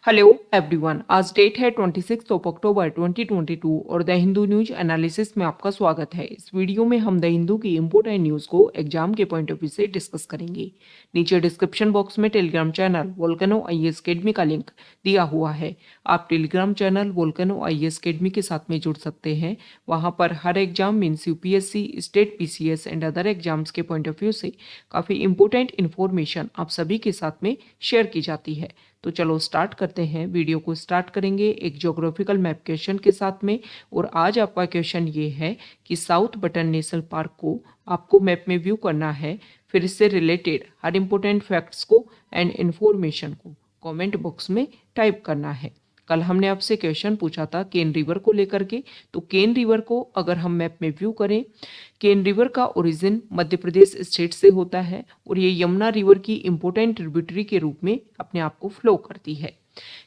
Hello everyone, आज date है 26 अक्टूबर 2022 और द हिंदू न्यूज एनालिसिस में आपका स्वागत है। इस वीडियो में हम द हिंदू की इम्पोर्टेंट न्यूज को एग्जाम के पॉइंट ऑफ व्यू से डिस्कस करेंगे। नीचे डिस्क्रिप्शन बॉक्स में Telegram channel Volcano IAS Academy का लिंक दिया हुआ है। आप Telegram channel Volcano IAS Academy के साथ में जुड़ सकते हैं। वहाँ पर हर exam means UPSC, state PCS and other exams के पॉइंट ऑफ व्यू से काफ़ी इंपॉर्टेंट इन्फॉर्मेशन आप सभी के साथ में शेयर की जाती है। तो चलो स्टार्ट करते हैं। वीडियो को स्टार्ट करेंगे एक ज्योग्राफिकल मैप क्वेश्चन के साथ में। और आज आपका क्वेश्चन ये है कि साउथ बटन नेशनल पार्क को आपको मैप में व्यू करना है। फिर इससे रिलेटेड हर इंपॉर्टेंट फैक्ट्स को एंड इन्फॉर्मेशन को कमेंट बॉक्स में टाइप करना है। कल हमने आपसे क्वेश्चन पूछा था केन रिवर को लेकर के। तो केन रिवर को अगर हम मैप में व्यू करें, केन रिवर का ओरिजिन मध्य प्रदेश स्टेट से होता है और ये यमुना रिवर की इंपॉर्टेंट ट्रिब्यूटरी के रूप में अपने आप को फ्लो करती है।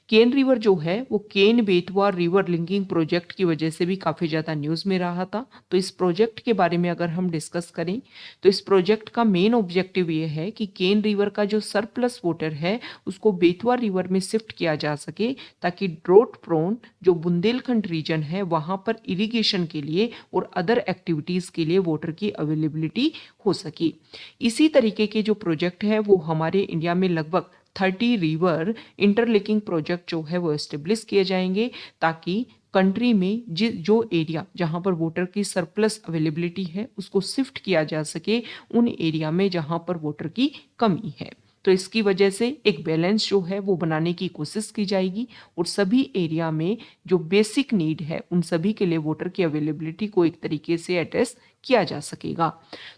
केन रिवर जो है वो Ken Betwa river linking project की वजह से भी काफ़ी ज़्यादा न्यूज़ में रहा था। तो इस प्रोजेक्ट के बारे में अगर हम डिस्कस करें तो इस प्रोजेक्ट का मेन ऑब्जेक्टिव ये है कि केन रिवर का जो सरप्लस वाटर है उसको बेतवा रिवर में शिफ्ट किया जा सके, ताकि ड्रॉट प्रोन जो बुंदेलखंड रीजन है वहाँ पर इरिगेशन के लिए और अदर एक्टिविटीज़ के लिए वाटर की अवेलेबिलिटी हो सके। इसी तरीके के जो प्रोजेक्ट है वो हमारे इंडिया में लगभग 30 रिवर इंटरलिंकिंग प्रोजेक्ट जो है वो एस्टेब्लिश किए जाएंगे, ताकि कंट्री में जो एरिया जहां पर वाटर की सरप्लस अवेलेबिलिटी है उसको शिफ्ट किया जा सके उन एरिया में जहां पर वाटर की कमी है। तो इसकी वजह से एक बैलेंस जो है वो बनाने की कोशिश की जाएगी और सभी एरिया में जो बेसिक नीड है उन सभी के लिए वाटर की अवेलेबिलिटी को एक तरीके से एड्रेस किया जा सकेगा।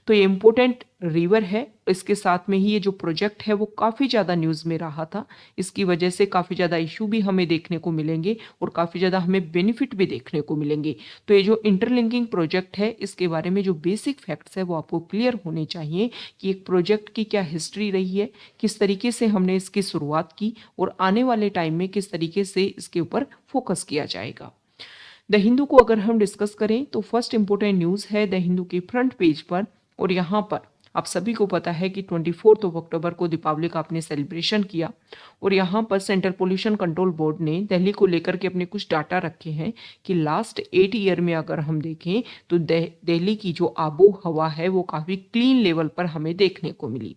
तो ये इम्पोर्टेंट रिवर है। इसके साथ में ही ये जो प्रोजेक्ट है वो काफ़ी ज़्यादा न्यूज़ में रहा था। इसकी वजह से काफ़ी ज़्यादा इशू भी हमें देखने को मिलेंगे और काफ़ी ज़्यादा हमें बेनिफिट भी देखने को मिलेंगे। तो ये जो इंटरलिंकिंग प्रोजेक्ट है इसके बारे में जो बेसिक फैक्ट्स है वो आपको क्लियर होने चाहिए कि एक प्रोजेक्ट की क्या हिस्ट्री रही है, किस तरीके से हमने इसकी शुरुआत की और आने वाले टाइम में किस तरीके से इसके ऊपर फोकस किया जाएगा। द हिंदू को अगर हम डिस्कस करें तो फर्स्ट इंपॉर्टेंट न्यूज़ है द हिंदू के फ्रंट पेज पर। और यहाँ पर आप सभी को पता है कि 24 अक्टूबर को दीपावली का आपने सेलिब्रेशन किया और यहाँ पर सेंट्रल पोल्यूशन कंट्रोल बोर्ड ने दिल्ली को लेकर के अपने कुछ डाटा रखे हैं कि लास्ट 8 ईयर में अगर हम देखें तो दिल्ली की जो आबो हवा है वो काफ़ी क्लीन लेवल पर हमें देखने को मिली।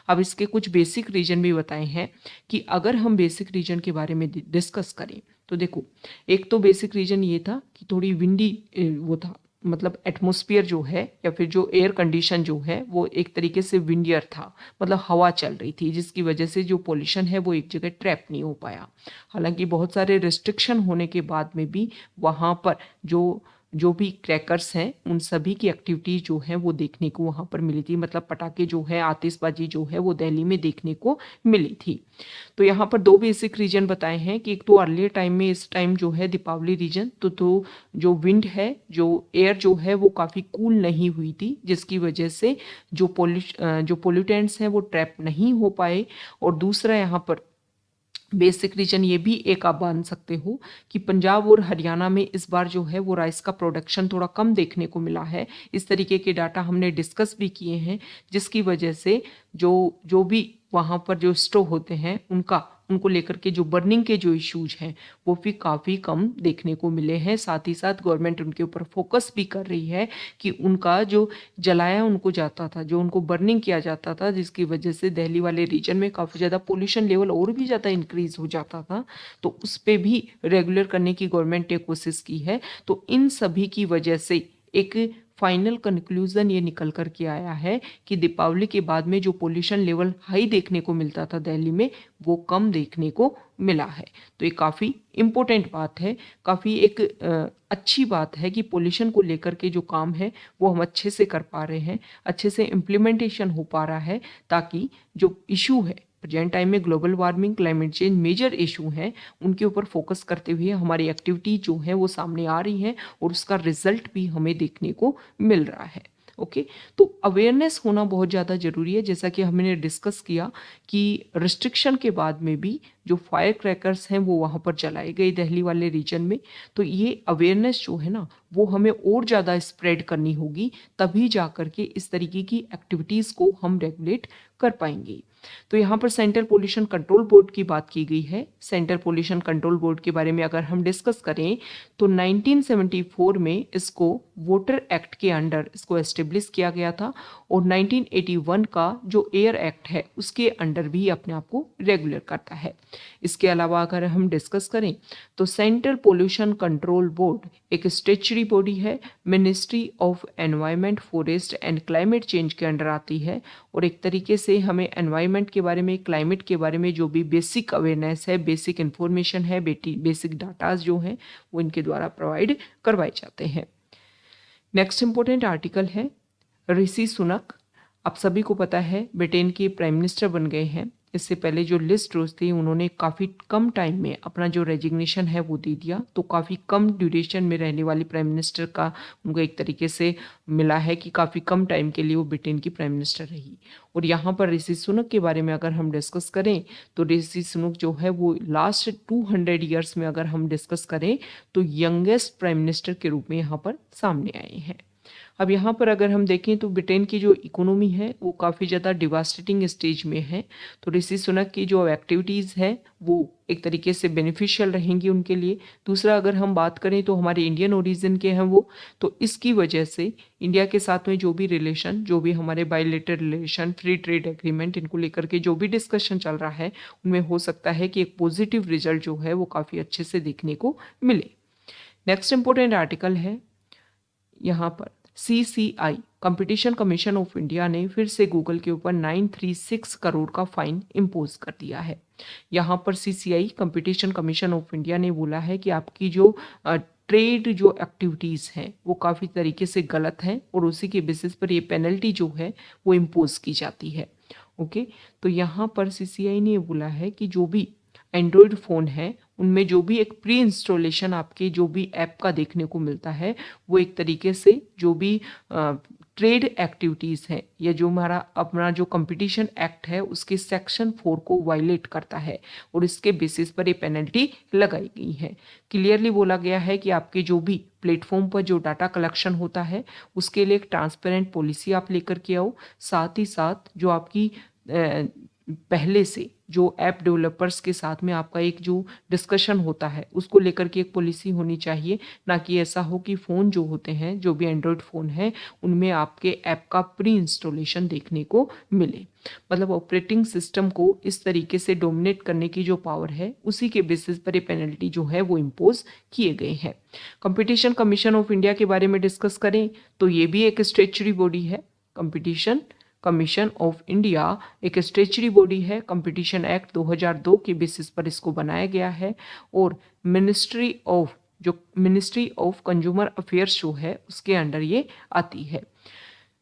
अब इसके कुछ बेसिक रीजन भी बताए हैं कि अगर हम बेसिक रीजन के बारे में डिस्कस करें तो देखो, एक तो बेसिक रीजन ये था कि थोड़ी विंडी वो था, मतलब एटमॉस्फेयर जो है या फिर जो एयर कंडीशन जो है वो एक तरीके से विंडियर था, मतलब हवा चल रही थी जिसकी वजह से जो पोल्यूशन है वो एक जगह ट्रैप नहीं हो पाया। हालांकि बहुत सारे रिस्ट्रिक्शन होने के बाद में भी वहाँ पर जो भी क्रैकर्स हैं उन सभी की एक्टिविटीज जो है वो देखने को वहाँ पर मिली थी, मतलब पटाखे जो है, आतिशबाजी जो है वो दिल्ली में देखने को मिली थी। तो यहाँ पर दो बेसिक रीजन बताए हैं कि एक तो अर्लियर टाइम में इस टाइम जो है दीपावली रीजन तो जो विंड है, जो एयर जो है वो काफ़ी कूल नहीं हुई थी जिसकी वजह से जो पोल्यूटेंट्स हैं वो ट्रैप नहीं हो पाए। और दूसरा यहाँ पर बेसिक रीजन ये भी एक आप मान सकते हो कि पंजाब और हरियाणा में इस बार जो है वो राइस का प्रोडक्शन थोड़ा कम देखने को मिला है। इस तरीके के डाटा हमने डिस्कस भी किए हैं जिसकी वजह से जो जो भी वहाँ पर जो स्टोव होते हैं उनको लेकर के जो बर्निंग के जो इश्यूज हैं वो भी काफ़ी कम देखने को मिले हैं। साथ ही साथ गवर्नमेंट उनके ऊपर फोकस भी कर रही है कि उनका जो जलाया उनको जाता था, जो उनको बर्निंग किया जाता था, जिसकी वजह से दिल्ली वाले रीजन में काफ़ी ज़्यादा पोल्यूशन लेवल और भी ज़्यादा इंक्रीज हो जाता था, तो उस पर भी रेगुलर करने की गवर्नमेंट ने कोशिश की है। तो इन सभी की वजह से एक फाइनल कंक्लूजन ये निकल कर के आया है कि दीपावली के बाद में जो पोल्यूशन लेवल हाई देखने को मिलता था दिल्ली में वो कम देखने को मिला है। तो ये काफ़ी इम्पोर्टेंट बात है, काफ़ी एक अच्छी बात है कि पोल्यूशन को लेकर के जो काम है वो हम अच्छे से कर पा रहे हैं, अच्छे से इम्प्लीमेंटेशन हो पा रहा है, ताकि जो इशू है प्रेजेंट टाइम में global warming, climate change major issue हैं, उनके ऊपर फोकस करते हुए हमारी एक्टिविटी जो है वो सामने आ रही है और उसका रिजल्ट भी हमें देखने को मिल रहा है। ओके, तो अवेयरनेस होना बहुत ज़्यादा ज़रूरी है। जैसा कि हमने डिस्कस किया कि रिस्ट्रिक्शन के बाद में भी जो फायर क्रैकर्स हैं वो वहाँ पर जलाए गए दिल्ली वाले रीजन में। तो ये अवेयरनेस जो है ना वो हमें और ज़्यादा स्प्रेड करनी होगी, तभी जा कर के इस तरीके की एक्टिविटीज़ को हम रेगुलेट कर पाएंगे। तो यहाँ पर सेंट्रल पोल्यूशन कंट्रोल बोर्ड की बात की गई है। सेंट्रल पोल्यूशन कंट्रोल बोर्ड के बारे में अगर हम डिस्कस करें तो 1974 में इसको वोटर एक्ट के अंडर इसको एस्टेब्लिश किया गया था, और 1981 का जो एयर एक्ट है उसके अंडर भी अपने आप को रेगुलर करता है। इसके अलावा अगर हम डिस्कस करें तो सेंट्रल पोल्यूशन कंट्रोल बोर्ड एक स्टेचुरी बॉडी है, ministry of environment, forest and climate change के अंडर आती है, और एक तरीके से हमें एनवायरनमेंट के बारे में, क्लाइमेट के बारे में जो भी बेसिक अवेयरनेस है, बेसिक इन्फॉर्मेशन है, बेसिक डाटाज जो हैं वो इनके द्वारा प्रोवाइड करवाए जाते हैं। नेक्स्ट इंपॉर्टेंट आर्टिकल है ऋषि सुनक। आप सभी को पता है ब्रिटेन के प्राइम मिनिस्टर बन गए हैं। इससे पहले जो लिज ट्रूस थी उन्होंने काफ़ी कम टाइम में अपना जो रेजिग्नेशन है वो दे दिया, तो काफ़ी कम ड्यूरेशन में रहने वाली प्राइम मिनिस्टर का उनको एक तरीके से मिला है कि काफ़ी कम टाइम के लिए वो ब्रिटेन की प्राइम मिनिस्टर रही। और यहाँ पर ऋषि सुनक के बारे में अगर हम डिस्कस करें तो ऋषि सुनक जो है वो लास्ट 200 ईयर्स में अगर हम डिस्कस करें तो यंगेस्ट प्राइम मिनिस्टर के रूप में यहाँ पर सामने आए हैं। अब यहाँ पर अगर हम देखें तो ब्रिटेन की जो इकोनॉमी है वो काफ़ी ज़्यादा डिवास्टेटिंग स्टेज में है, तो ऋषि सुनक की जो एक्टिविटीज़ हैं वो एक तरीके से बेनिफिशियल रहेंगी उनके लिए। दूसरा अगर हम बात करें तो हमारे इंडियन ओरिजिन के हैं वो, तो इसकी वजह से इंडिया के साथ में जो भी रिलेशन, जो भी हमारे bilateral relation, free trade agreement, इनको लेकर के जो भी डिस्कशन चल रहा है उनमें हो सकता है कि एक पॉजिटिव रिजल्ट जो है वो काफ़ी अच्छे से देखने को मिले। नेक्स्ट इंपॉर्टेंट आर्टिकल है यहाँ पर CCI competition commission of India ने फिर से गूगल के ऊपर 936 करोड़ का फाइन इम्पोज कर दिया है। यहाँ पर CCI competition commission of India ने बोला है कि आपकी जो ट्रेड जो एक्टिविटीज़ हैं वो काफ़ी तरीके से गलत हैं, और उसी के बेसिस पर ये पेनल्टी जो है वो इम्पोज की जाती है। ओके, तो यहाँ पर CCI ने बोला है कि जो भी एंड्रॉयड फ़ोन है उनमें जो भी एक प्री इंस्टॉलेशन आपके जो भी ऐप का देखने को मिलता है वो एक तरीके से जो भी ट्रेड एक्टिविटीज़ है या जो हमारा अपना जो कंपटीशन एक्ट है उसके सेक्शन 4 को वायलेट करता है, और इसके बेसिस पर ये पेनल्टी लगाई गई है। क्लियरली बोला गया है कि आपके जो भी प्लेटफॉर्म पर जो डाटा कलेक्शन होता है उसके लिए एक ट्रांसपेरेंट पॉलिसी आप लेकर के आओ। साथ ही साथ जो आपकी पहले से जो ऐप डेवलपर्स के साथ में आपका एक जो डिस्कशन होता है उसको लेकर के एक पॉलिसी होनी चाहिए, ना कि ऐसा हो कि फ़ोन जो होते हैं जो भी एंड्रॉयड फ़ोन है उनमें आपके ऐप का प्री इंस्टॉलेशन देखने को मिले। मतलब ऑपरेटिंग सिस्टम को इस तरीके से डोमिनेट करने की जो पावर है उसी के बेसिस पर ये पेनल्टी जो है वो इम्पोज किए गए हैं। कंपटीशन कमीशन ऑफ इंडिया के बारे में डिस्कस करें तो ये भी एक स्टेचुरी बॉडी है। कंपटीशन कमीशन ऑफ इंडिया एक स्टेचुरी बॉडी है। कंपटीशन एक्ट 2002 के बेसिस पर इसको बनाया गया है, और मिनिस्ट्री ऑफ कंज्यूमर अफेयर्स जो है उसके अंडर ये आती है।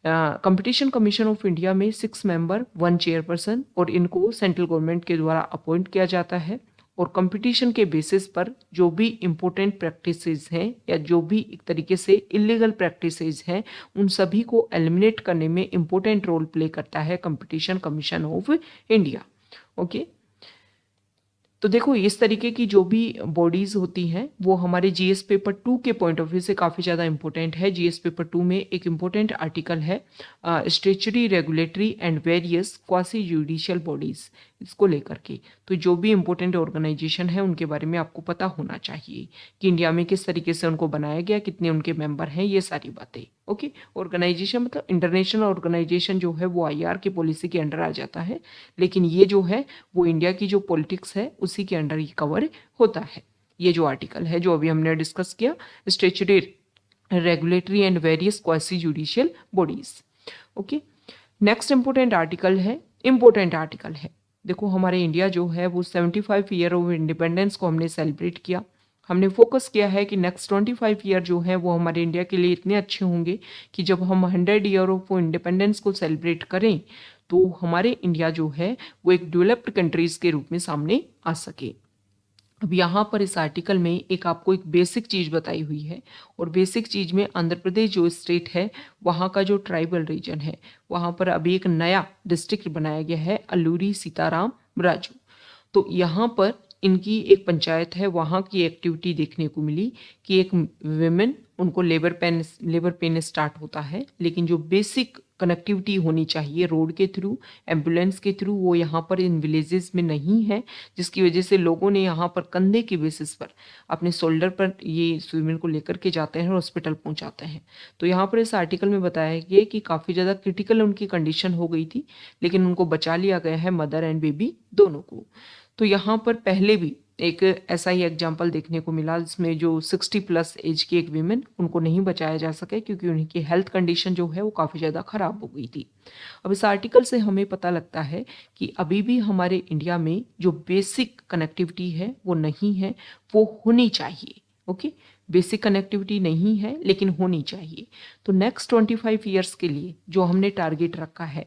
कंपटीशन कमीशन ऑफ इंडिया में 6 मेंबर 1 चेयरपर्सन, और इनको सेंट्रल गवर्नमेंट के द्वारा अपॉइंट किया जाता है, और कंपटीशन के बेसिस पर जो भी इम्पोर्टेंट प्रैक्टिसेस हैं या जो भी एक तरीके से इलीगल प्रैक्टिसेस हैं उन सभी को एलिमिनेट करने में इम्पोर्टेंट रोल प्ले करता है competition commission of India. Okay, तो देखो इस तरीके की जो भी बॉडीज़ होती हैं वो हमारे GS पेपर 2 के पॉइंट ऑफ व्यू से काफ़ी ज़्यादा इंपॉर्टेंट है। GS पेपर 2 में एक इम्पोर्टेंट आर्टिकल है statutory, regulatory and various quasi judicial bodies, इसको लेकर के। तो जो भी इम्पोर्टेंट ऑर्गेनाइजेशन है उनके बारे में आपको पता होना चाहिए कि इंडिया में किस तरीके से उनको बनाया गया, कितने उनके मेंबर हैं, ये सारी बातें। ओके, ऑर्गेनाइजेशन मतलब इंटरनेशनल ऑर्गेनाइजेशन जो है वो IR की पॉलिसी के अंडर आ जाता है, लेकिन ये जो है वो इंडिया की जो पॉलिटिक्स है उसी के अंडर ही कवर होता है। ये जो आर्टिकल है जो अभी हमने डिस्कस किया, statutory, regulatory and various quasi judicial bodies. Okay, next important article है, देखो हमारे इंडिया जो है वो 75 ईयर ऑफ इंडिपेंडेंस को हमने सेलिब्रेट किया। हमने फोकस किया है कि नेक्स्ट 25 ईयर जो है वो हमारे इंडिया के लिए इतने अच्छे होंगे कि जब हम 100 ईयर ऑफ इंडिपेंडेंस को सेलिब्रेट करें तो हमारे इंडिया जो है वो एक डेवलप्ड कंट्रीज के रूप में सामने आ सके। अब यहाँ पर इस आर्टिकल में एक आपको एक बेसिक चीज़ बताई हुई है, और बेसिक चीज़ में आंध्र प्रदेश जो स्टेट है वहाँ का जो ट्राइबल रीजन है वहाँ पर अभी एक नया डिस्ट्रिक्ट बनाया गया है, अल्लूरी सीताराम राजू। तो यहाँ पर इनकी एक पंचायत है, वहाँ की एक्टिविटी देखने को मिली कि एक विमेन, उनको लेबर पेन स्टार्ट होता है, लेकिन जो बेसिक कनेक्टिविटी होनी चाहिए रोड के थ्रू, एम्बुलेंस के थ्रू, वो यहाँ पर इन विलेजेस में नहीं है, जिसकी वजह से लोगों ने यहाँ पर कंधे के बेसिस पर अपने शोल्डर पर ये विमेन को लेकर के जाते हैं और हॉस्पिटल पहुँचाते हैं। तो यहाँ पर इस आर्टिकल में बताया गया कि काफ़ी ज़्यादा क्रिटिकल उनकी कंडीशन हो गई थी, लेकिन उनको बचा लिया गया है, मदर एंड बेबी दोनों को। तो यहाँ पर पहले भी एक ऐसा ही एग्जाम्पल देखने को मिला, जिसमें जो 60 प्लस एज की एक वीमेन, उनको नहीं बचाया जा सके क्योंकि उनकी हेल्थ कंडीशन जो है वो काफ़ी ज़्यादा ख़राब हो गई थी। अब इस आर्टिकल से हमें पता लगता है कि अभी भी हमारे इंडिया में जो बेसिक कनेक्टिविटी है वो नहीं है, वो होनी चाहिए। ओके, बेसिक कनेक्टिविटी नहीं है लेकिन होनी चाहिए। तो नेक्स्ट 25 ईयर्स के लिए जो हमने टारगेट रखा है,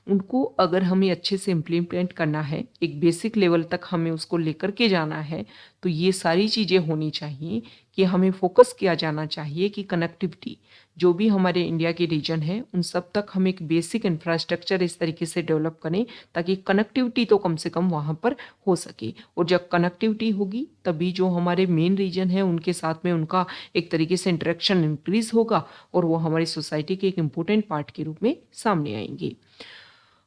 उनको अगर हमें अच्छे से इम्प्लीमेंट करना है, एक बेसिक लेवल तक हमें उसको लेकर के जाना है, तो ये सारी चीज़ें होनी चाहिए कि हमें फोकस किया जाना चाहिए कि कनेक्टिविटी जो भी हमारे इंडिया के रीजन है उन सब तक हम एक बेसिक इंफ्रास्ट्रक्चर इस तरीके से डेवलप करें ताकि कनेक्टिविटी तो कम से कम वहाँ पर हो सके। और जब कनेक्टिविटी होगी तभी जो हमारे मेन रीजन है उनके साथ में उनका एक तरीके से इंटरेक्शन इंक्रीज होगा और वो हमारी सोसाइटी के एक इम्पोर्टेंट पार्ट के रूप में सामने आएंगे।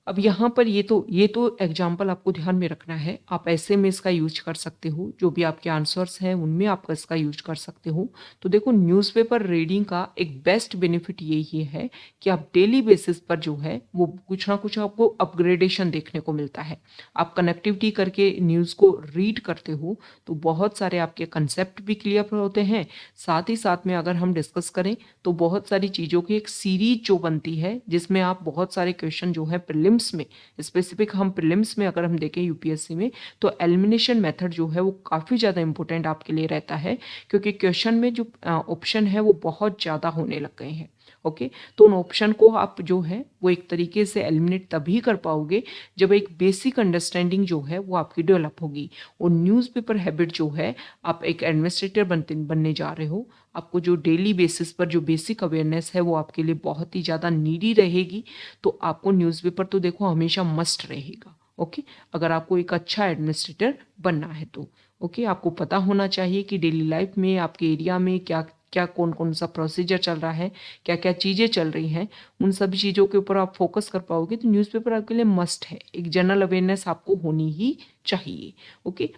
अब यहाँ पर ये तो एग्जाम्पल आपको ध्यान में रखना है। आप ऐसे में इसका यूज कर सकते हो, जो भी आपके आंसर्स हैं उनमें आप इसका यूज कर सकते हो। तो देखो, न्यूज़पेपर रीडिंग का एक बेस्ट बेनिफिट यही है कि आप डेली बेसिस पर जो है वो कुछ ना कुछ आपको अपग्रेडेशन देखने को मिलता है। आप कनेक्टिविटी करके न्यूज़ को रीड करते हो तो बहुत सारे आपके कंसेप्ट भी क्लियर होते हैं। साथ ही साथ में अगर हम डिस्कस करें तो बहुत सारी चीज़ों की एक सीरीज जो बनती है, जिसमें आप बहुत सारे क्वेश्चन जो है प्रीलिम्स में, स्पेसिफिक हम प्रीलिम्स में अगर हम देखें यूपीएससी में, तो एलिमिनेशन मेथड जो है वो काफ़ी ज़्यादा इंपॉर्टेंट आपके लिए रहता है, क्योंकि क्वेश्चन में जो ऑप्शन है वो बहुत ज़्यादा होने लग गए हैं। ओके, तो उन ऑप्शन को आप जो है वो एक तरीके से एलिमिनेट तभी कर पाओगे जब एक बेसिक अंडरस्टैंडिंग जो है वो आपकी डेवलप होगी। और न्यूज़पेपर हैबिट जो है, आप एक एडमिनिस्ट्रेटर बनने जा रहे हो, आपको जो डेली बेसिस पर जो बेसिक अवेयरनेस है वो आपके लिए बहुत ही ज़्यादा नीडी रहेगी। तो आपको न्यूज़पेपर तो देखो हमेशा मस्ट रहेगा। ओके, अगर आपको एक अच्छा एडमिनिस्ट्रेटर बनना है तो ओके, आपको पता होना चाहिए कि डेली लाइफ में आपके एरिया में क्या क्या कौन कौन सा प्रोसीजर चल रहा है, क्या क्या चीज़ें चल रही हैं, उन सभी चीज़ों के ऊपर आप फोकस कर पाओगे तो न्यूज़पेपर आपके लिए मस्ट है। एक जनरल अवेयरनेस आपको होनी ही चाहिए। ओके,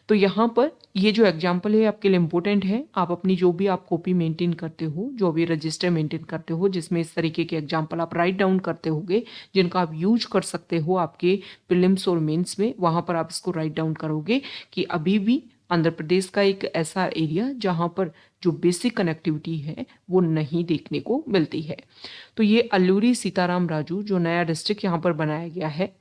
तो यहाँ पर ये जो एग्जाम्पल है आपके लिए इम्पोर्टेंट है। आप अपनी जो भी आप कॉपी मेंटेन करते हो, जो भी रजिस्टर मेंटेन करते हो, जिसमें इस तरीके के एग्जाम्पल आप राइट डाउन करते होगे, जिनका आप यूज कर सकते हो आपके प्रीलिम्स और मेंस में, वहाँ पर आप इसको राइट डाउन करोगे कि अभी भी आंध्र प्रदेश का एक ऐसा एरिया जहाँ पर जो बेसिक कनेक्टिविटी है वो नहीं देखने को मिलती है। तो ये अल्लूरी सीताराम राजू जो नया डिस्ट्रिक्ट यहाँ पर बनाया गया है,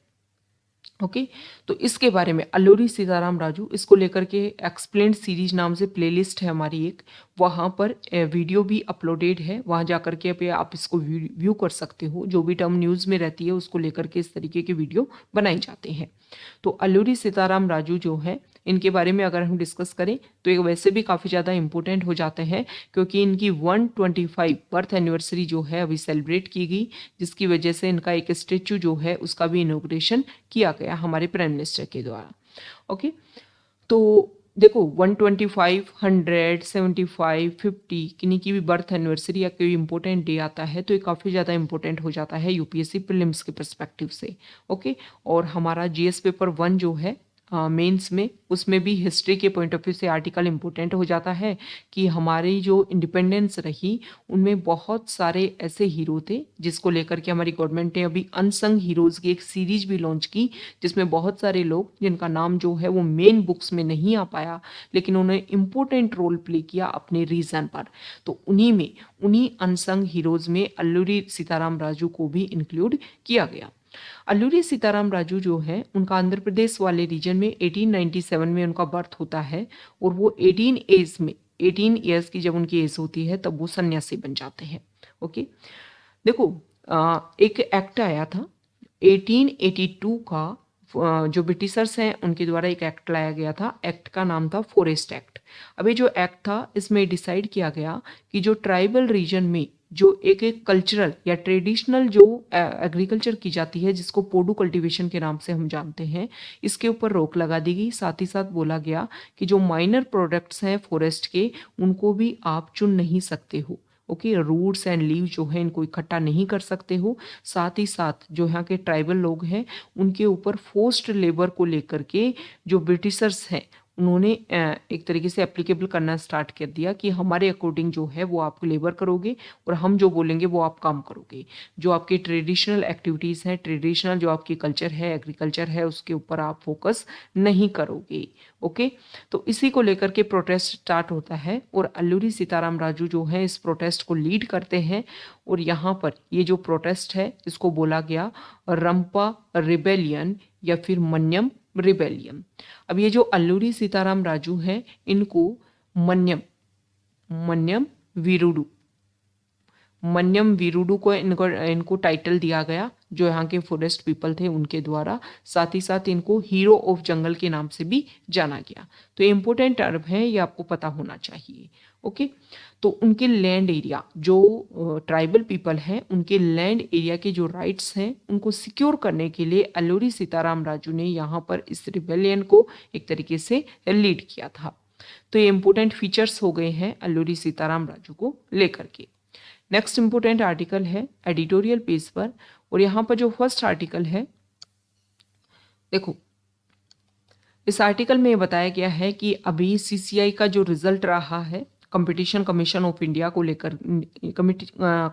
ओके, तो इसके बारे में अल्लूरी सीताराम राजू, इसको लेकर के एक्सप्लेन्ड सीरीज नाम से प्लेलिस्ट है हमारी एक, वहाँ पर वीडियो भी अपलोडेड है, वहाँ जाकर के आप इसको व्यू कर सकते हो। जो भी टर्म न्यूज़ में रहती है उसको लेकर के इस तरीके के वीडियो बनाए जाते हैं। तो अल्लूरी सीताराम राजू जो है, इनके बारे में अगर हम डिस्कस करें तो ये वैसे भी काफ़ी ज़्यादा इंपॉर्टेंट हो जाते हैं, क्योंकि इनकी 125 बर्थ एनिवर्सरी जो है अभी सेलिब्रेट की गई, जिसकी वजह से इनका एक स्टेचू जो है उसका भी इनॉग्रेशन किया गया हमारे प्राइम मिनिस्टर के द्वारा। ओके, तो देखो 125, 100, 75, 50 किन्हीं की भी बर्थ एनिवर्सरी या कोई इंपॉर्टेंट डे आता है तो ये काफ़ी ज़्यादा इंपॉर्टेंट हो जाता है यूपीएससी प्रीलिम्स के पर्सपेक्टिव से। ओके, और हमारा जीएस पेपर 1 जो है मेंस में, उसमें भी हिस्ट्री के पॉइंट ऑफ व्यू से आर्टिकल इम्पोर्टेंट हो जाता है कि हमारी जो इंडिपेंडेंस रही उनमें बहुत सारे ऐसे हीरो थे जिसको लेकर के हमारी गवर्नमेंट ने अभी अनसंग हीरोज़ की एक सीरीज भी लॉन्च की, जिसमें बहुत सारे लोग जिनका नाम जो है वो मेन बुक्स में नहीं आ पाया, लेकिन उन्होंने इम्पोर्टेंट रोल प्ले किया अपने रीज़न पर। तो उन्हीं अनसंग हीरोज़ में अल्लूरी सीताराम राजू को भी इंक्लूड किया गया। अल्लूरी सीताराम राजू जो है, उनका आंध्र प्रदेश वाले रीजन में 1897 में उनका बर्थ होता है, और वो 18 ईयर्स की जब उनकी एज होती है तब वो सन्यासी बन जाते हैं। ओके, देखो एक एक्ट आया था 1882 का, जो ब्रिटिशर्स हैं उनके द्वारा एक एक्ट लाया गया था। एक्ट का नाम था फॉरेस्ट एक्ट। अब ये जो एक्ट था इसमें डिसाइड किया गया कि जो ट्राइबल रीजन में जो एक एक कल्चरल या ट्रेडिशनल जो एग्रीकल्चर की जाती है, जिसको पोडू कल्टीवेशन के नाम से हम जानते हैं, इसके ऊपर रोक लगा दी गई। साथ ही साथ बोला गया कि जो माइनर प्रोडक्ट्स हैं फॉरेस्ट के, उनको भी आप चुन नहीं सकते हो। ओके, रूट्स एंड लीव जो है इनको इकट्ठा नहीं कर सकते हो। साथ ही साथ जो यहाँ के ट्राइबल लोग हैं उनके ऊपर फोर्स्ड लेबर को लेकर के जो ब्रिटिशर्स हैं उन्होंने एक तरीके से एप्लीकेबल करना स्टार्ट कर दिया कि हमारे अकॉर्डिंग जो है वो आप लेबर करोगे और हम जो बोलेंगे वो आप काम करोगे। जो आपकी ट्रेडिशनल एक्टिविटीज़ हैं, ट्रेडिशनल जो आपकी कल्चर है, एग्रीकल्चर है, उसके ऊपर आप फोकस नहीं करोगे। ओके, तो इसी को लेकर के प्रोटेस्ट स्टार्ट होता है और अल्लूरी सीताराम राजू जो है इस प्रोटेस्ट को लीड करते हैं। और यहाँ पर ये जो प्रोटेस्ट है इसको बोला गया रंपा रिबेलियन या फिर मन्यम रिबेलियन। अब ये जो अल्लूरी सीताराम राजू हैं इनको मन्यम मन्यम वीरुडू मन्यम वीरुडू को इनको टाइटल दिया गया जो यहाँ के फॉरेस्ट पीपल थे उनके द्वारा। साथ ही साथ इनको हीरो ऑफ जंगल के नाम से भी जाना गया। तो ये इंपॉर्टेंट टर्म है, ये आपको पता होना चाहिए। ओके, तो उनके लैंड एरिया जो ट्राइबल पीपल हैं उनके लैंड एरिया के जो राइट्स हैं उनको सिक्योर करने के लिए अल्लूरी सीताराम राजू ने यहाँ पर इस रिबेलियन को एक तरीके से लीड किया था। तो ये इंपॉर्टेंट फीचर्स हो गए हैं अल्लूरी सीताराम राजू को लेकर के। नेक्स्ट इंपॉर्टेंट आर्टिकल है एडिटोरियल पेज पर, और यहाँ पर जो फर्स्ट आर्टिकल है, देखो इस आर्टिकल में बताया गया है कि अभी सीसीआई का जो रिजल्ट रहा है कंपटीशन कमीशन ऑफ इंडिया को लेकर,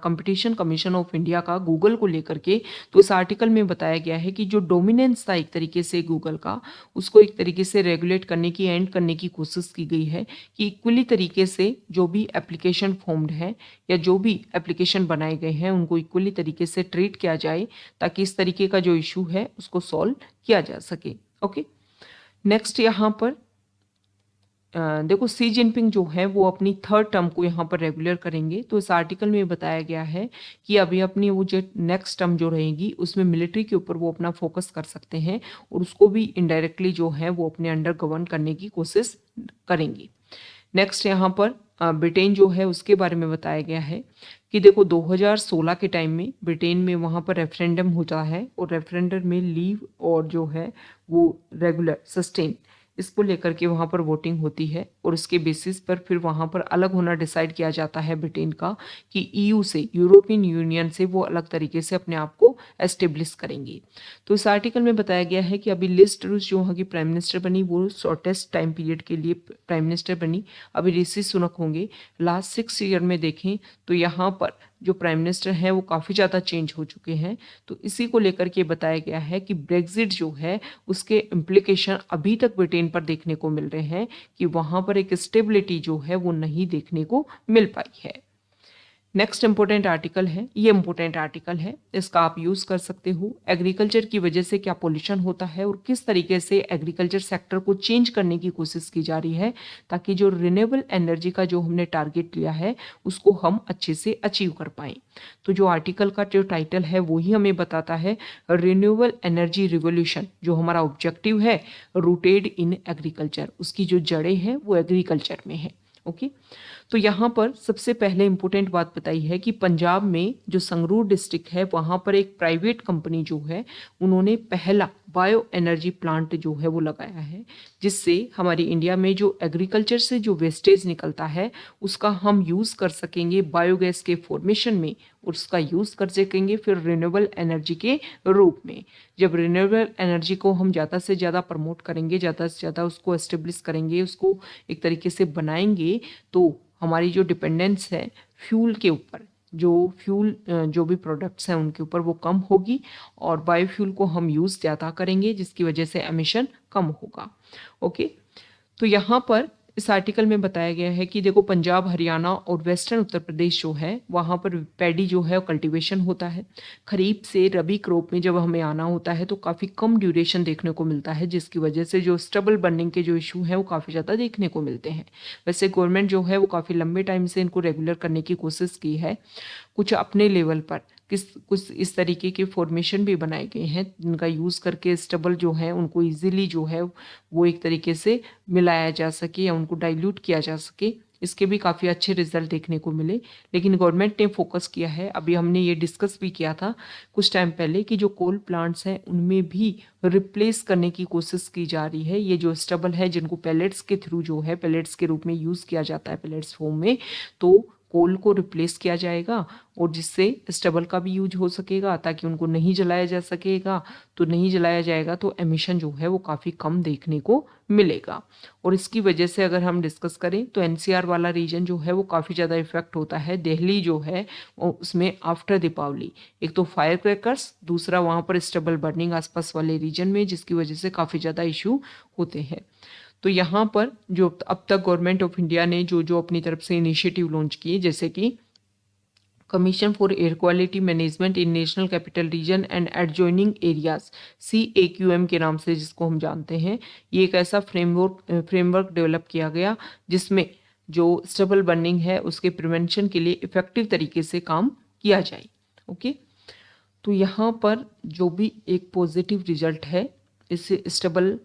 कंपटीशन कमीशन ऑफ इंडिया का गूगल को लेकर के, तो इस आर्टिकल में बताया गया है कि जो डोमिनेंस था एक तरीके से गूगल का, उसको एक तरीके से रेगुलेट करने की, एंड करने की कोशिश की गई है कि इक्वली तरीके से जो भी एप्लीकेशन फॉर्म्ड है या जो भी एप्लीकेशन बनाए गए हैं उनको इक्वली तरीके से ट्रीट किया जाए ताकि इस तरीके का जो इशू है उसको सॉल्व किया जा सके। ओके, नेक्स्ट यहाँ पर देखो सी जिनपिंग जो है वो अपनी थर्ड टर्म को यहाँ पर रेगुलर करेंगे। तो इस आर्टिकल में बताया गया है कि अभी अपनी वो जो नेक्स्ट टर्म जो रहेगी उसमें मिलिट्री के ऊपर वो अपना फोकस कर सकते हैं और उसको भी इनडायरेक्टली जो है वो अपने अंडर गवर्न करने की कोशिश करेंगे। नेक्स्ट यहाँ पर ब्रिटेन जो है उसके बारे में बताया गया है कि देखो 2016 के टाइम में ब्रिटेन में वहाँ पर रेफरेंडम होता है और रेफरेंडम में लीव और जो है वो रेगुलर सस्टेन इसको लेकर के वहाँ पर वोटिंग होती है और उसके बेसिस पर फिर वहाँ पर अलग होना डिसाइड किया जाता है ब्रिटेन का कि ईयू से, यूरोपियन यूनियन से वो अलग तरीके से अपने आप को एस्टेब्लिश करेंगे। तो इस आर्टिकल में बताया गया है कि अभी लिज ट्रूस जो वहाँ की प्राइम मिनिस्टर बनी वो शॉर्टेस्ट टाइम पीरियड के लिए प्राइम मिनिस्टर बनी। अभी ऋषि सुनक होंगे। लास्ट 6 ईयर में देखें तो यहाँ पर जो प्राइम मिनिस्टर हैं वो काफ़ी ज़्यादा चेंज हो चुके हैं। तो इसी को लेकर के बताया गया है कि ब्रेग्जिट जो है उसके इम्प्लीकेशन अभी तक ब्रिटेन पर देखने को मिल रहे हैं कि वहाँ पर एक स्टेबिलिटी जो है वो नहीं देखने को मिल पाई है। नेक्स्ट इंपॉर्टेंट आर्टिकल है, ये इंपॉर्टेंट आर्टिकल है, इसका आप यूज़ कर सकते हो। एग्रीकल्चर की वजह से क्या पोल्यूशन होता है और किस तरीके से एग्रीकल्चर सेक्टर को चेंज करने की कोशिश की जा रही है ताकि जो रिन्यूएबल एनर्जी का जो हमने टारगेट लिया है उसको हम अच्छे से अचीव कर पाएँ। तो जो आर्टिकल का जो टाइटल है वही हमें बताता है रिन्यूएबल एनर्जी रिवोल्यूशन, जो हमारा ऑब्जेक्टिव है रूटेड इन एग्रीकल्चर, उसकी जो जड़ें हैं वो एग्रीकल्चर में है। ओके, तो यहाँ पर सबसे पहले इंपॉर्टेंट बात बताई है कि पंजाब में जो संगरूर डिस्ट्रिक्ट है वहाँ पर एक प्राइवेट कंपनी जो है उन्होंने पहला बायो एनर्जी प्लांट जो है वो लगाया है, जिससे हमारी इंडिया में जो एग्रीकल्चर से जो वेस्टेज निकलता है उसका हम यूज़ कर सकेंगे बायोगैस के फॉर्मेशन में, उसका यूज़ कर सकेंगे फिर रिन्यूएबल एनर्जी के रूप में। जब रिन्यूएबल एनर्जी को हम ज़्यादा से ज़्यादा प्रमोट करेंगे, ज़्यादा से ज़्यादा उसको एस्टेब्लिश करेंगे, उसको एक तरीके से बनाएंगे, तो हमारी जो डिपेंडेंस है फ्यूल के ऊपर, जो फ्यूल जो भी प्रोडक्ट्स हैं उनके ऊपर वो कम होगी और बायोफ्यूल को हम यूज़ ज़्यादा करेंगे जिसकी वजह से एमिशन कम होगा। ओके, तो यहाँ पर इस आर्टिकल में बताया गया है कि देखो पंजाब, हरियाणा और वेस्टर्न उत्तर प्रदेश जो है वहाँ पर पैडी जो है कल्टीवेशन होता है। खरीफ से रबी क्रॉप में जब हमें आना होता है तो काफ़ी कम ड्यूरेशन देखने को मिलता है जिसकी वजह से जो स्टबल बर्निंग के जो इशू हैं वो काफ़ी ज़्यादा देखने को मिलते हैं। वैसे गवर्नमेंट जो है वो काफ़ी लंबे टाइम से इनको रेगुलर करने की कोशिश की है, कुछ अपने लेवल पर कुछ इस तरीके के फॉर्मेशन भी बनाए गए हैं जिनका यूज़ करके स्टबल जो है उनको इजीली जो है वो एक तरीके से मिलाया जा सके या उनको डाइल्यूट किया जा सके, इसके भी काफ़ी अच्छे रिजल्ट देखने को मिले। लेकिन गवर्नमेंट ने फोकस किया है, अभी हमने ये डिस्कस भी किया था कुछ टाइम पहले, कि जो कोल प्लांट्स हैं उनमें भी रिप्लेस करने की कोशिश की जा रही है। ये जो स्टबल है जिनको पैलेट्स के थ्रू जो है पैलेट्स के रूप में यूज़ किया जाता है पैलेट्स फॉर्म में, तो कोल को रिप्लेस किया जाएगा और जिससे स्टबल का भी यूज हो सकेगा, ताकि उनको नहीं जलाया जा सकेगा। तो नहीं जलाया जाएगा तो एमिशन जो है वो काफ़ी कम देखने को मिलेगा। और इसकी वजह से अगर हम डिस्कस करें तो एनसीआर वाला रीजन जो है वो काफ़ी ज़्यादा इफेक्ट होता है। दिल्ली जो है उसमें आफ्टर दीपावली, एक तो फायर क्रैकर्स, दूसरा वहाँ पर स्टबल बर्निंग आसपास वाले रीजन में, जिसकी वजह से काफ़ी ज़्यादा इशू होते हैं। तो यहाँ पर जो अब तक गवर्नमेंट ऑफ इंडिया ने जो जो अपनी तरफ से इनिशिएटिव लॉन्च किए, जैसे कि commission for air quality management in national capital region and adjoining areas, CAQM के नाम से जिसको हम जानते हैं, ये एक ऐसा फ्रेमवर्क डेवलप किया गया जिसमें जो स्टबल बर्निंग है उसके प्रिवेंशन के लिए इफेक्टिव तरीके से काम किया जाए। ओके, तो यहाँ पर जो भी एक पॉजिटिव रिजल्ट है इस स्टबल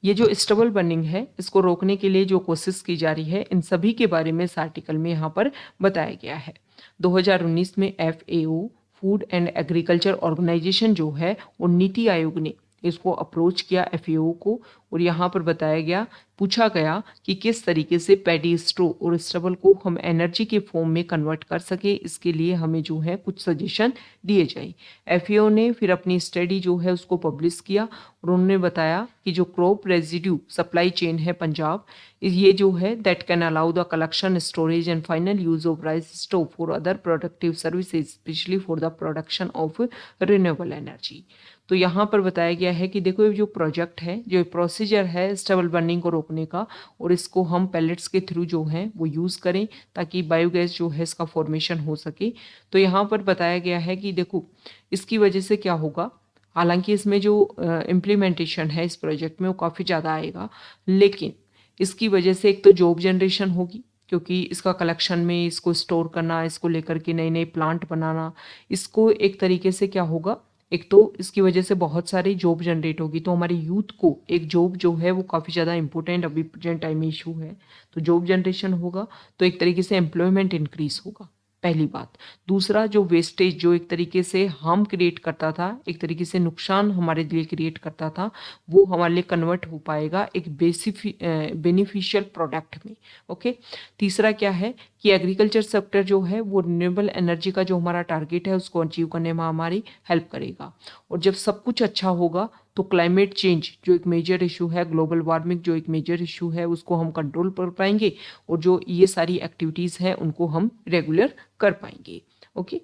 ये जो स्टबल बर्निंग है इसको रोकने के लिए जो कोशिश की जा रही है, इन सभी के बारे में इस आर्टिकल में यहाँ पर बताया गया है। 2019 में FAO food and agriculture organization जो है और नीति आयोग ने इसको अप्रोच किया FAO को, और यहाँ पर बताया गया, पूछा गया कि किस तरीके से पैडी स्ट्रो और स्टबल को हम एनर्जी के फॉर्म में कन्वर्ट कर सके। इसके लिए हमें जो है कुछ सजेशन दिए जाए। FAO ने फिर अपनी स्टडी जो है उसको पब्लिश किया और उन्होंने बताया कि जो क्रॉप रेजिड्यू सप्लाई चेन है पंजाब, ये जो है that can allow the collection, storage and final use of rice stove for other productive services, specially for the production of renewable energy. तो यहाँ पर बताया गया है कि देखो ये जो प्रोजेक्ट है, जो प्रोसीजर है स्टबल बर्निंग को रोकने का, और इसको हम पैलेट्स के थ्रू जो है वो यूज़ करें ताकि बायोगैस जो है इसका फॉर्मेशन हो सके। तो यहाँ पर बताया गया है कि देखो इसकी वजह से क्या होगा, हालांकि इसमें जो इम्प्लीमेंटेशन है इस प्रोजेक्ट में वो काफ़ी ज़्यादा आएगा, लेकिन इसकी वजह से एक तो जॉब जनरेशन होगी, क्योंकि इसका कलेक्शन में इसको स्टोर करना, इसको लेकर के नए नए प्लांट बनाना, इसको एक तरीके से क्या होगा, एक तो इसकी वजह से बहुत सारी जॉब जनरेट होगी। तो हमारे यूथ को एक जॉब जो है वो काफ़ी ज़्यादा इंपॉर्टेंट अभी प्रेजेंट टाइम में इशू है। तो जॉब जनरेशन होगा तो एक तरीके से एम्प्लॉयमेंट इंक्रीज होगा, पहली बात। दूसरा, जो वेस्टेज जो एक तरीके से हार्म क्रिएट करता था, एक तरीके से नुकसान हमारे लिए क्रिएट करता था, वो हमारे लिए कन्वर्ट हो पाएगा एक बेनिफिशियल प्रोडक्ट में। ओके, तीसरा क्या है कि एग्रीकल्चर सेक्टर जो है वो रिन्यूएबल एनर्जी का जो हमारा टारगेट है उसको अचीव करने में हमारी हेल्प करेगा। और जब सब कुछ अच्छा होगा तो क्लाइमेट चेंज जो एक मेजर इशू है, ग्लोबल वार्मिंग जो एक मेजर इशू है, उसको हम कंट्रोल कर पाएंगे, और जो ये सारी एक्टिविटीज़ हैं उनको हम रेगुलर कर पाएंगे। ओके,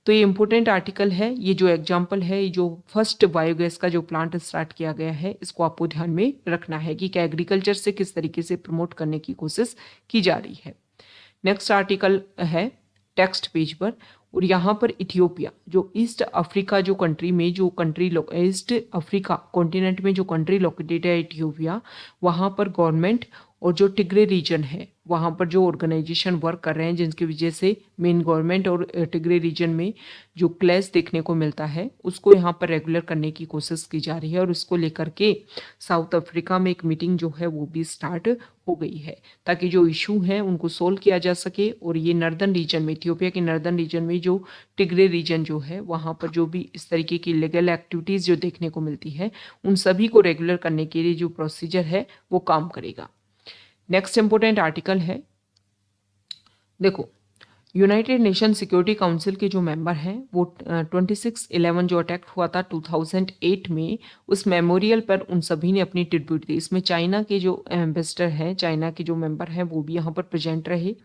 तो ये इंपॉर्टेंट आर्टिकल है। ये जो एग्जाम्पल है, ये जो फर्स्ट बायोगैस का जो प्लांट स्टार्ट किया गया है, इसको आपको ध्यान में रखना है कि क्या एग्रीकल्चर से किस तरीके से प्रमोट करने की कोशिश की जा रही है। नेक्स्ट आर्टिकल है टेक्स्ट पेज पर, और यहाँ पर इथियोपिया जो ईस्ट अफ्रीका जो कंट्री में जो कंट्री ईस्ट अफ्रीका कॉन्टिनेंट में जो कंट्री लोकेटेड है इथियोपिया, वहाँ पर गवर्नमेंट और जो टिग्रे रीजन है वहाँ पर जो ऑर्गेनाइजेशन वर्क कर रहे हैं, जिनकी वजह से मेन गवर्नमेंट और टिग्रे रीजन में जो क्लैश देखने को मिलता है उसको यहाँ पर रेगुलर करने की कोशिश की जा रही है। और उसको लेकर के साउथ अफ्रीका में एक मीटिंग जो है वो भी स्टार्ट हो गई है, ताकि जो इशू हैं उनको सोल्व किया जा सके। और ये नर्दर्न रीजन में, इथियोपिया के नर्दर्न रीजन में जो टिग्रे रीजन जो है वहाँ पर जो भी इस तरीके की इलीगल एक्टिविटीज़ जो देखने को मिलती है, उन सभी को रेगुलर करने के लिए जो प्रोसीजर है वो काम करेगा। नेक्स्ट इंपॉर्टेंट आर्टिकल है, देखो यूनाइटेड नेशन सिक्योरिटी काउंसिल के जो मेंबर हैं वो 26/11 जो अटैक हुआ था 2008 में, उस मेमोरियल पर उन सभी ने अपनी ट्रिब्यूट दी। इसमें चाइना के जो एम्बेसडर हैं, चाइना के जो मेंबर हैं वो भी यहाँ पर प्रेजेंट रहे।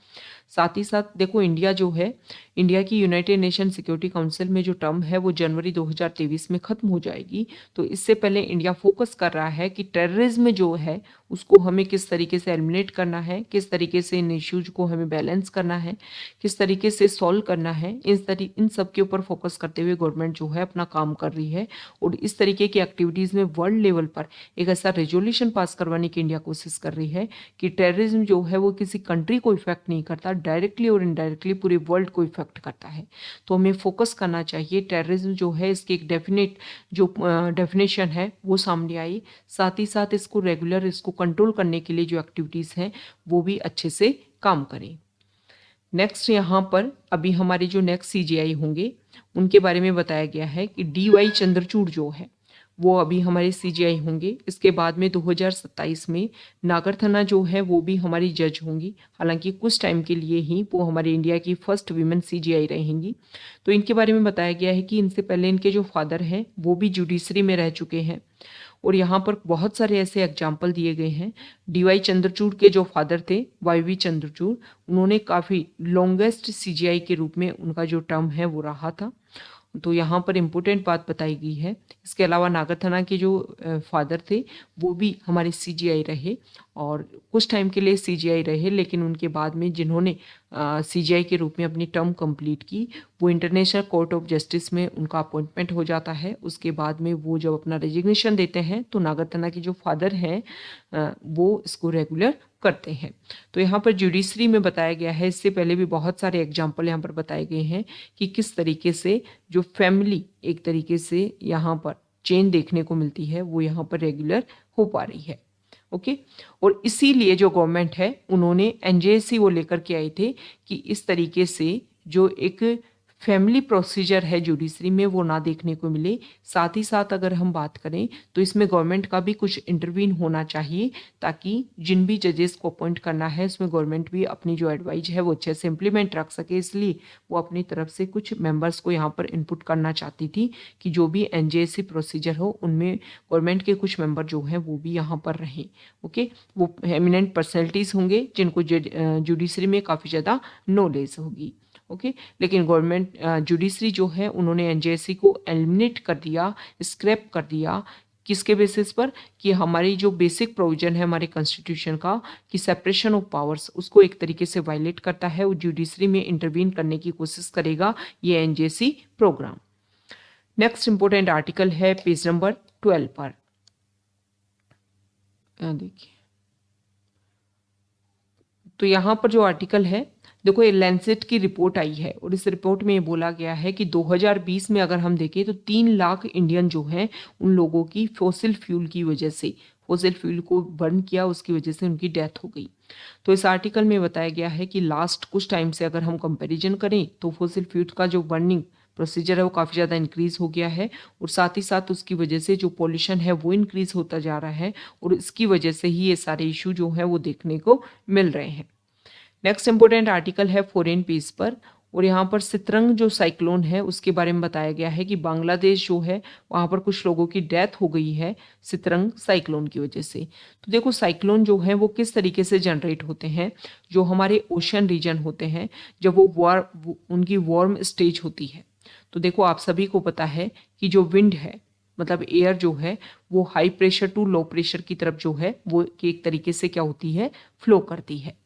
साथ ही साथ देखो इंडिया जो है, इंडिया की यूनाइटेड नेशन सिक्योरिटी काउंसिल में जो टर्म है वो जनवरी 2023 में ख़त्म हो जाएगी। तो इससे पहले इंडिया फोकस कर रहा है कि टेररिज्म जो है उसको हमें किस तरीके से एलिमिनेट करना है, किस तरीके से इन इश्यूज को हमें बैलेंस करना है, किस तरीके से सॉल्व करना है। इन सब के ऊपर फोकस करते हुए गवर्नमेंट जो है अपना काम कर रही है। और इस तरीके की एक्टिविटीज़ में वर्ल्ड लेवल पर एक ऐसा रेजोल्यूशन पास करवाने की इंडिया कोशिश कर रही है कि टेररिज्म जो है वो किसी कंट्री को इफेक्ट नहीं करता, डायरेक्टली और इनडायरेक्टली पूरे वर्ल्ड को इफेक्ट करता है। तो हमें फोकस करना चाहिए। टेररिज्म जो है इसकी एक डेफिनेट जो डेफिनेशन है वो सामने आई, साथ ही साथ इसको कंट्रोल करने के लिए जो एक्टिविटीज़ हैं वो भी अच्छे से काम करें। नेक्स्ट यहाँ पर अभी हमारे जो नेक्स्ट सीजीआई होंगे उनके बारे में बताया गया है कि DY चंद्रचूड़ जो है वो अभी हमारे सीजीआई होंगे। इसके बाद में 2027 में नागरथना जो है वो भी हमारी जज होंगी। हालांकि कुछ टाइम के लिए ही वो हमारे इंडिया की फर्स्ट वीमेन सीजीआई रहेंगी। तो इनके बारे में बताया गया है कि इनसे पहले इनके जो फादर हैं वो भी जुडिशरी में रह चुके हैं। और यहाँ पर बहुत सारे ऐसे एग्जाम्पल दिए गए हैं। DY चंद्रचूड़ के जो फादर थे YV चंद्रचूड़, उन्होंने काफ़ी लॉन्गेस्ट सीजीआई के रूप में उनका जो टर्म है वो रहा था। तो यहाँ पर इम्पोर्टेंट बात बताई गई है। इसके अलावा नागरथना के जो फादर थे वो भी हमारे सीजीआई रहे और कुछ टाइम के लिए सीजीआई रहे, लेकिन उनके बाद में जिन्होंने सीजीआई के रूप में अपनी टर्म कंप्लीट की वो इंटरनेशनल कोर्ट ऑफ जस्टिस में उनका अपॉइंटमेंट हो जाता है। उसके बाद में वो जब अपना रेजिग्नेशन देते हैं तो नागरथना के जो फादर हैं वो इसको रेगुलर करते हैं। तो यहाँ पर जुडिशरी में बताया गया है, इससे पहले भी बहुत सारे एग्जाम्पल यहाँ पर बताए गए हैं कि किस तरीके से जो फैमिली एक तरीके से यहाँ पर चेंज देखने को मिलती है वो यहाँ पर रेगुलर हो पा रही है। ओके, और इसीलिए जो गवर्नमेंट है उन्होंने NJSC वो लेकर के आए थे कि इस तरीके से जो एक फैमिली प्रोसीजर है जुडिशरी में वो ना देखने को मिले। साथ ही साथ अगर हम बात करें तो इसमें गवर्नमेंट का भी कुछ इंटरवीन होना चाहिए, ताकि जिन भी जजेस को अपॉइंट करना है उसमें गवर्नमेंट भी अपनी जो एडवाइज है वो अच्छे से इम्प्लीमेंट रख सके। इसलिए वो अपनी तरफ से कुछ मेंबर्स को यहाँ पर इनपुट करना चाहती थी कि जो भी NJSC प्रोसीजर हो उनमें गवर्नमेंट के कुछ मेंबर जो हैं वो भी यहाँ पर रहें। ओके, वो एमिनेंट पर्सनैलिटीज़ होंगे जिनको जुडिशरी में काफ़ी ज़्यादा नॉलेज होगी। ओके, लेकिन गवर्नमेंट जुडिशरी जो है उन्होंने NJSC को एलिमिनेट कर दिया, स्क्रैप कर दिया। किसके बेसिस पर? कि हमारी जो बेसिक प्रोविजन है हमारे कॉन्स्टिट्यूशन का कि सेपरेशन ऑफ पावर्स उसको एक तरीके से वायलेट करता है, वो जुडिशरी में इंटरवीन करने की कोशिश करेगा ये NJSC programme. Next important article है पेज नंबर 12 पर। देखिए, तो यहाँ पर जो आर्टिकल है देखो, ये लैंसेट की रिपोर्ट आई है और इस रिपोर्ट में ये बोला गया है कि 2020 में अगर हम देखें तो 3 लाख इंडियन जो हैं उन लोगों की फॉसिल फ्यूल की वजह से, फॉसिल फ्यूल को बर्न किया उसकी वजह से उनकी डेथ हो गई। तो इस आर्टिकल में बताया गया है कि लास्ट कुछ टाइम से अगर हम कंपैरिजन करें तो फॉसिल फ्यूल का जो बर्निंग प्रोसीजर है वो काफ़ी ज़्यादा इंक्रीज़ हो गया है और साथ ही साथ उसकी वजह से जो पॉल्यूशन है वो इंक्रीज़ होता जा रहा है और इसकी वजह से ही ये सारे इशू जो हैं वो देखने को मिल रहे हैं। नेक्स्ट इंपोर्टेंट आर्टिकल है फॉरेन पेज पर और यहाँ पर सितरंग जो साइक्लोन है उसके बारे में बताया गया है कि बांग्लादेश जो है वहाँ पर कुछ लोगों की डेथ हो गई है सितरंग साइक्लोन की वजह से। तो देखो, साइक्लोन जो है वो किस तरीके से जनरेट होते हैं, जो हमारे ओशन रीजन होते हैं जब वो उनकी वार्म स्टेज होती है। तो देखो, आप सभी को पता है कि जो विंड है मतलब एयर जो है वो high pressure to low pressure की तरफ जो है वो एक तरीके से क्या होती है, फ्लो करती है।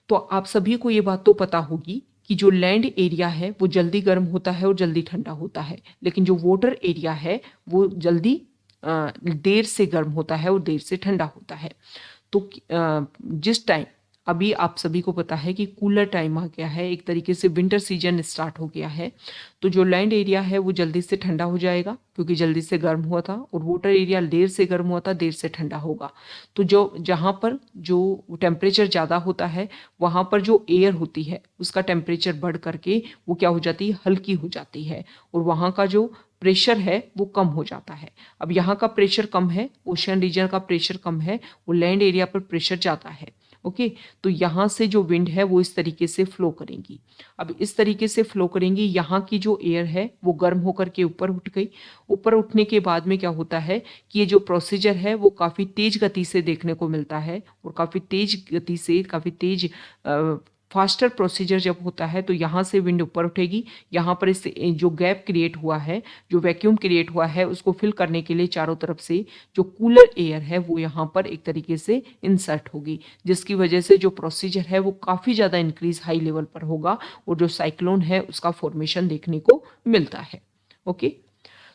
तो आप सभी को ये बात तो पता होगी कि जो लैंड एरिया है वो जल्दी गर्म होता है और जल्दी ठंडा होता है, लेकिन जो वाटर एरिया है वो जल्दी देर से गर्म होता है और देर से ठंडा होता है। तो जिस टाइम अभी आप सभी को पता है कि कूलर टाइम आ गया है, एक तरीके से विंटर सीजन स्टार्ट हो गया है, तो जो लैंड एरिया है वो जल्दी से ठंडा हो जाएगा क्योंकि जल्दी से गर्म हुआ था, और वाटर एरिया देर से गर्म हुआ था, देर से ठंडा होगा। तो जो जहाँ पर जो टेम्परेचर ज़्यादा होता है वहाँ पर जो एयर होती है उसका टेम्परेचर बढ़ करके वो क्या हो जाती है, हल्की हो जाती है और वहाँ का जो प्रेशर है वो कम हो जाता है। अब यहाँ का प्रेशर कम है, ओशन रीजन का प्रेशर कम है, वो लैंड एरिया पर प्रेशर ज़्यादा है। ओके, तो यहाँ से जो विंड है वो इस तरीके से फ्लो करेंगी। अब इस तरीके से फ्लो करेंगी, यहाँ की जो एयर है वो गर्म होकर के ऊपर उठ गई। ऊपर उठने के बाद में क्या होता है कि ये जो प्रोसीजर है वो काफ़ी तेज गति से देखने को मिलता है और काफ़ी तेज गति से, काफ़ी तेज फास्टर प्रोसीजर जब होता है तो यहाँ से विंड ऊपर उठेगी। यहाँ पर इस जो गैप क्रिएट हुआ है, जो वैक्यूम क्रिएट हुआ है, उसको फिल करने के लिए चारों तरफ से जो कूलर एयर है वो यहाँ पर एक तरीके से इंसर्ट होगी, जिसकी वजह से जो प्रोसीजर है वो काफ़ी ज़्यादा इंक्रीज हाई लेवल पर होगा और जो साइक्लोन है उसका फॉर्मेशन देखने को मिलता है। ओके,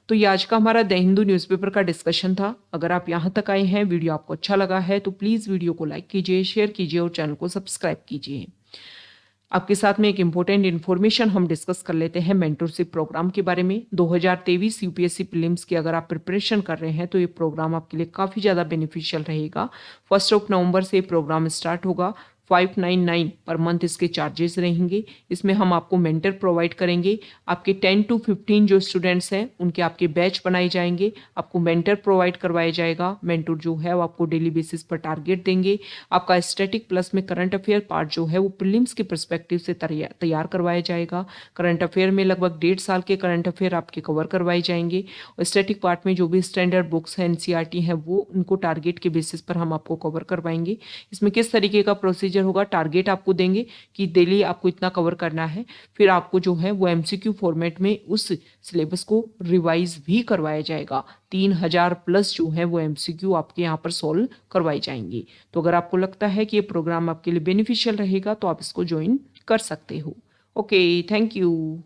तो ये आज का हमारा द हिंदू न्यूज़पेपर का डिस्कशन था। अगर आप यहाँ तक आए हैं, वीडियो आपको अच्छा लगा है तो प्लीज़ वीडियो को लाइक कीजिए, शेयर कीजिए और चैनल को सब्सक्राइब कीजिए। आपके साथ में एक इम्पोर्टेंट इन्फॉर्मेशन हम डिस्कस कर लेते हैं मेंटरशिप प्रोग्राम के बारे में। 2023 यूपीएससी प्रीलिम्स की अगर आप प्रिपरेशन कर रहे हैं तो ये प्रोग्राम आपके लिए काफ़ी ज़्यादा बेनिफिशियल रहेगा। 1 नवंबर से ये प्रोग्राम स्टार्ट होगा। 599 पर मंथ इसके चार्जेस रहेंगे। इसमें हम आपको मेंटर प्रोवाइड करेंगे। आपके 10 to 15 जो स्टूडेंट्स हैं उनके आपके बैच बनाए जाएंगे। आपको मेंटर प्रोवाइड करवाया जाएगा। मेंटर जो है वो आपको डेली बेसिस पर टारगेट देंगे। आपका स्टैटिक प्लस में करंट अफेयर पार्ट जो है वो प्रीलिम्स के पर्सपेक्टिव से तैयार करवाया जाएगा। करंट अफेयर में लगभग 1.5 साल के करंट अफेयर आपके कवर करवाए जाएंगे और स्टैटिक पार्ट में जो भी स्टैंडर्ड बुक्स हैं एनसीईआरटी हैं वो उनको टारगेट के बेसिस पर हम आपको कवर करवाएंगे। इसमें किस तरीके का प्रोसीजर होगा, टारगेट आपको देंगे कि डेली आपको इतना कवर करना है, फिर आपको जो है वो एमसीक्यू फॉर्मेट में उस सिलेबस को रिवाइज भी करवाया जाएगा। 3000 प्लस जो है वो एमसीक्यू आपके यहाँ पर सॉल्व करवाए जाएंगे। तो अगर आपको लगता है कि ये प्रोग्राम आपके लिए बेनिफिशियल रहेगा तो आप इसको ज्वाइन कर सकते हो। Okay, thank you.